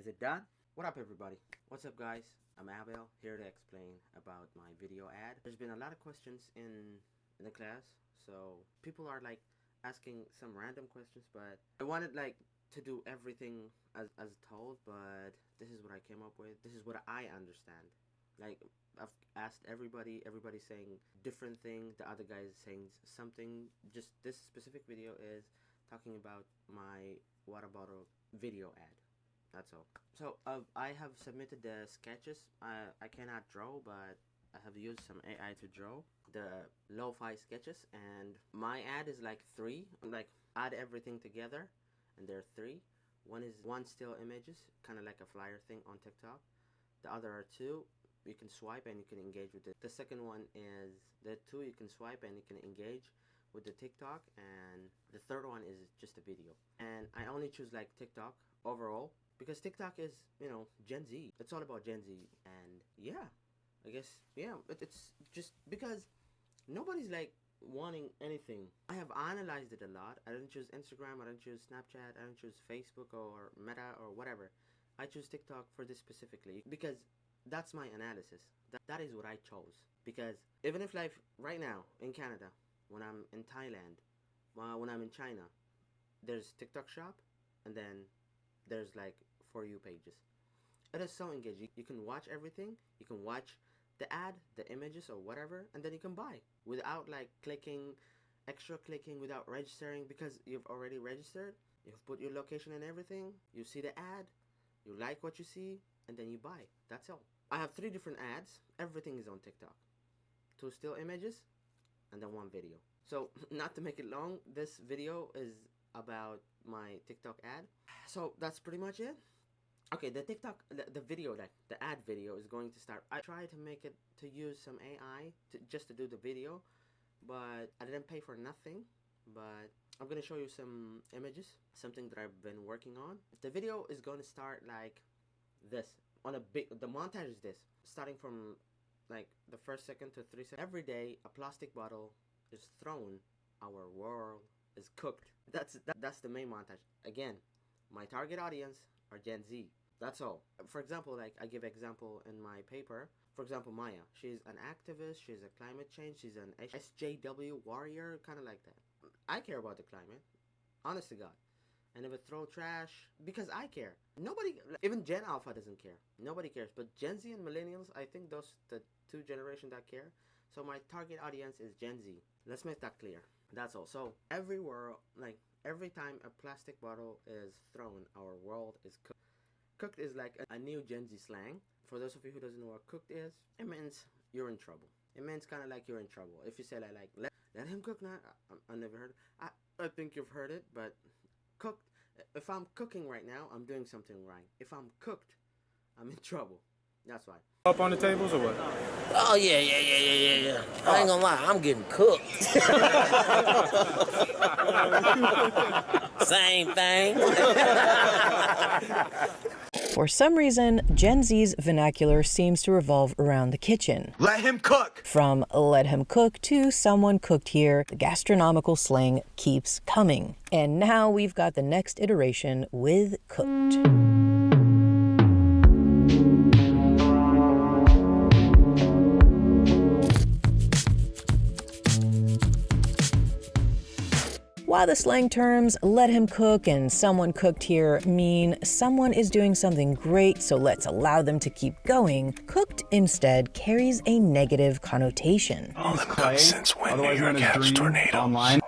it done? What up, everybody? What's up, guys? I'm Abel, here to explain about my video ad. There's been a lot of questions in the class, so people are like asking some random questions, but I wanted like to do everything as told, but this is what I came up with. This is what I understand. Like, I've asked everybody's saying different thing, the other guy is saying something. Just this specific video is talking about my water bottle video ad. That's all. So I have submitted the sketches. I cannot draw, but I have used some AI to draw the lo-fi sketches, and my ad is like 3. Like, add everything together, and there are 3. One is still images, kind of like a flyer thing on TikTok. The other are 2. You can swipe and you can engage with it. The second one is the 2 you can swipe and you can engage with the TikTok, and the third one is just a video. And I only choose like TikTok overall because TikTok is, you know, Gen Z. It's all about Gen Z, and yeah, I guess, yeah, it's just because nobody's like wanting anything. I have analyzed it a lot. I didn't choose Instagram, I didn't choose Snapchat, I didn't choose Facebook or Meta or whatever. I choose TikTok for this specifically because that's my analysis. That is what I chose. Because even if life right now in Canada, when I'm in Thailand, when I'm in China, there's TikTok shop, and then there's like For You pages. It is so engaging. You can watch everything. You can watch the ad, the images or whatever, and then you can buy without like extra clicking, without registering, because you've already registered. You've put your location and everything. You see the ad, you like what you see, and then you buy. That's all. I have 3 different ads. Everything is on TikTok. 2 still images, and then 1 video. So, not to make it long, this video is about my TikTok ad. So, that's pretty much it. Okay, the TikTok, the video, like the ad video is going to start. I tried to make it, to use some AI just to do the video, but I didn't pay for nothing. But I'm going to show you some images, something that I've been working on. The video is going to start like this. The montage is this, starting from like the first second to 3 seconds. Every day a plastic bottle is thrown, our world is cooked. That's the main montage. Again, my target audience are Gen Z. That's all. For example, like I give example in my paper. For example, Maya, she's an activist, she's a climate change, she's an SJW warrior, kind of like that. I care about the climate, honest to God. I never throw trash because I care. Nobody, even Gen Alpha doesn't care. Nobody cares. But Gen Z and Millennials, I think those the 2 generations that care. So my target audience is Gen Z. Let's make that clear. That's all. So everywhere, like every time a plastic bottle is thrown, our world is cooked. Cooked is like a new Gen Z slang. For those of you who doesn't know what cooked is, it means you're in trouble. It means kind of like you're in trouble. If you say like let him cook now, I never heard. I think you've heard it, but cooked. If I'm cooking right now, I'm doing something right. If I'm cooked, I'm in trouble. That's why. Up on the tables or what? Oh yeah. I ain't gonna lie, I'm getting cooked. Same thing. For some reason, Gen Z's vernacular seems to revolve around the kitchen. Let him cook! From let him cook to someone cooked here, the gastronomical slang keeps coming. And now we've got the next iteration with cooked. While the slang terms let him cook and someone cooked here mean someone is doing something great, so let's allow them to keep going, cooked instead carries a negative connotation. All the nonsense when New York has tornadoes.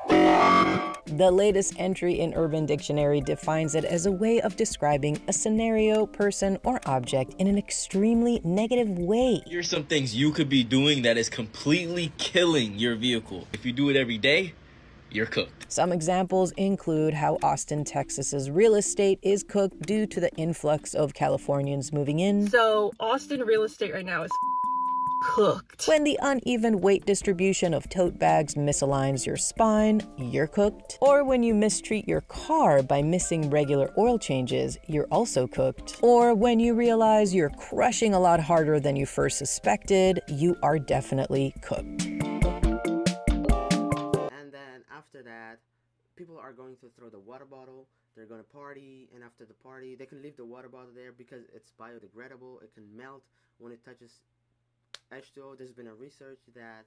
The latest entry in Urban Dictionary defines it as a way of describing a scenario, person, or object in an extremely negative way. Here's some things you could be doing that is completely killing your vehicle. If you do it every day, you're cooked. Some examples include how Austin, Texas's real estate is cooked due to the influx of Californians moving in. So Austin real estate right now is cooked. When the uneven weight distribution of tote bags misaligns your spine, you're cooked. Or when you mistreat your car by missing regular oil changes, you're also cooked. Or when you realize you're crushing a lot harder than you first suspected, you are definitely cooked. After that, people are going to throw the water bottle, they're gonna party, and after the party they can leave the water bottle there because it's biodegradable. It can melt when it touches H2O. There's been a research that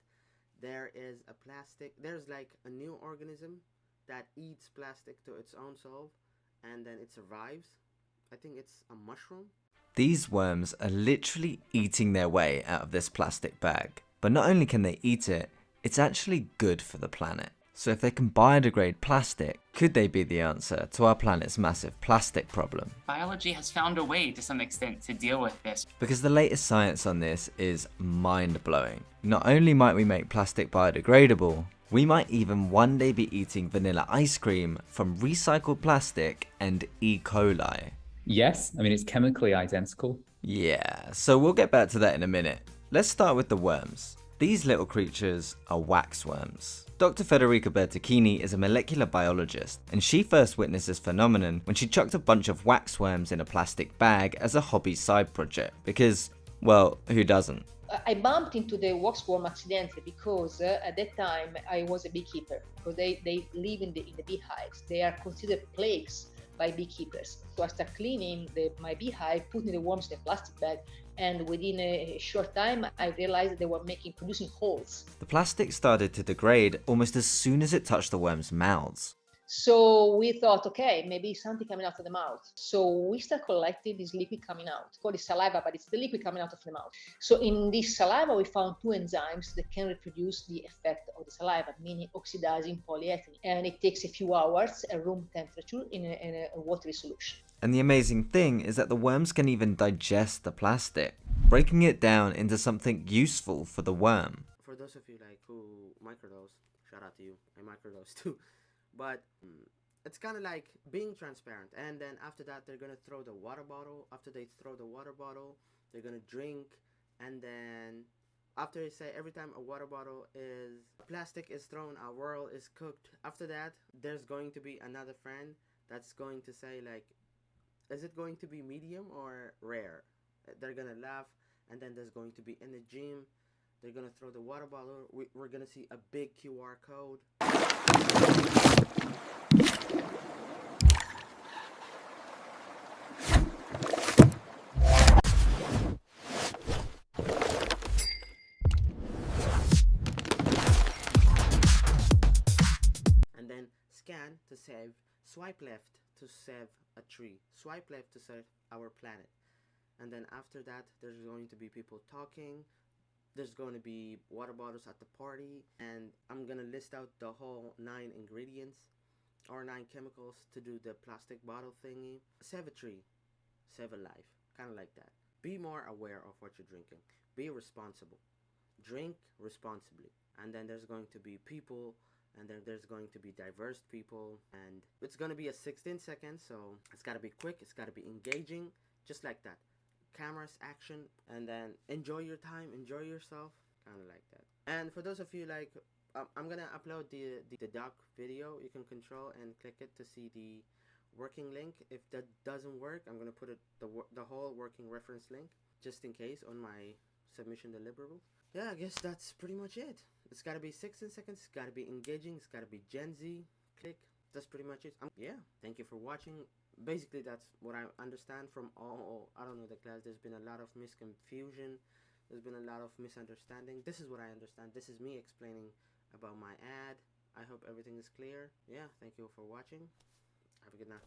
there's like a new organism that eats plastic to its own self, and then it survives. I think it's a mushroom. These worms are literally eating their way out of this plastic bag. But not only can they eat it, it's actually good for the planet. So if they can biodegrade plastic, could they be the answer to our planet's massive plastic problem? Biology has found a way to some extent to deal with this. Because the latest science on this is mind-blowing. Not only might we make plastic biodegradable, we might even one day be eating vanilla ice cream from recycled plastic and E. coli. Yes, I mean it's chemically identical. Yeah, so we'll get back to that in a minute. Let's start with the worms. These little creatures are waxworms. Dr. Federica Bertocchini is a molecular biologist, and she first witnessed this phenomenon when she chucked a bunch of waxworms in a plastic bag as a hobby side project, because, well, who doesn't? I bumped into the waxworm accidentally because at that time I was a beekeeper, because they live in the beehives. They are considered plagues by beekeepers. So I started cleaning my beehive, putting the worms in a plastic bag, and within a short time I realized they were producing holes. The plastic started to degrade almost as soon as it touched the worms' mouths. So we thought, okay, maybe something coming out of the mouth. So we start collecting this liquid coming out. It's called saliva, but it's the liquid coming out of the mouth. So in this saliva, we found two enzymes that can reproduce the effect of the saliva, meaning oxidizing polyethylene. And it takes a few hours at room temperature in a watery solution. And the amazing thing is that the worms can even digest the plastic, breaking it down into something useful for the worm. For those of you like who microdose, shout out to you. I microdose too. But it's kind of like being transparent. And then after that, they're going to throw the water bottle. After they throw the water bottle, they're going to drink. And then after they say every time a water bottle is plastic is thrown, our world is cooked. After that, there's going to be another friend that's going to say like, is it going to be medium or rare? They're going to laugh. And then there's going to be in the gym, they're going to throw the water bottle. We're going to see a big QR code. And then scan to save, swipe left to save a tree, swipe left to save our planet. And then after that, there's going to be people talking. There's going to be water bottles at the party, and I'm gonna list out the whole 9 ingredients or 9 chemicals to do the plastic bottle thingy. Save a tree, save a life, kind of like that. Be more aware of what you're drinking. Be responsible. Drink responsibly. And then there's going to be people, and then there's going to be diverse people, and it's gonna be a 16 seconds, so it's gotta be quick, it's gotta be engaging, just like that. Cameras, action, and then enjoy your time, enjoy yourself, kind of like that. And for those of you like, I'm gonna upload the doc video. You can control and click it to see the working link. If that doesn't work, I'm gonna put the whole working reference link just in case on my submission deliverable. Yeah, I guess that's pretty much it. It's gotta be 16 seconds, it's gotta be engaging, it's gotta be Gen Z. Click. That's pretty much it. Yeah, thank you for watching. Basically, that's what I understand from I don't know, the class. There's been a lot of misconfusion. There's been a lot of misunderstanding. This is what I understand. This is me explaining about my ad. I hope everything is clear. Yeah, thank you for watching. Have a good night.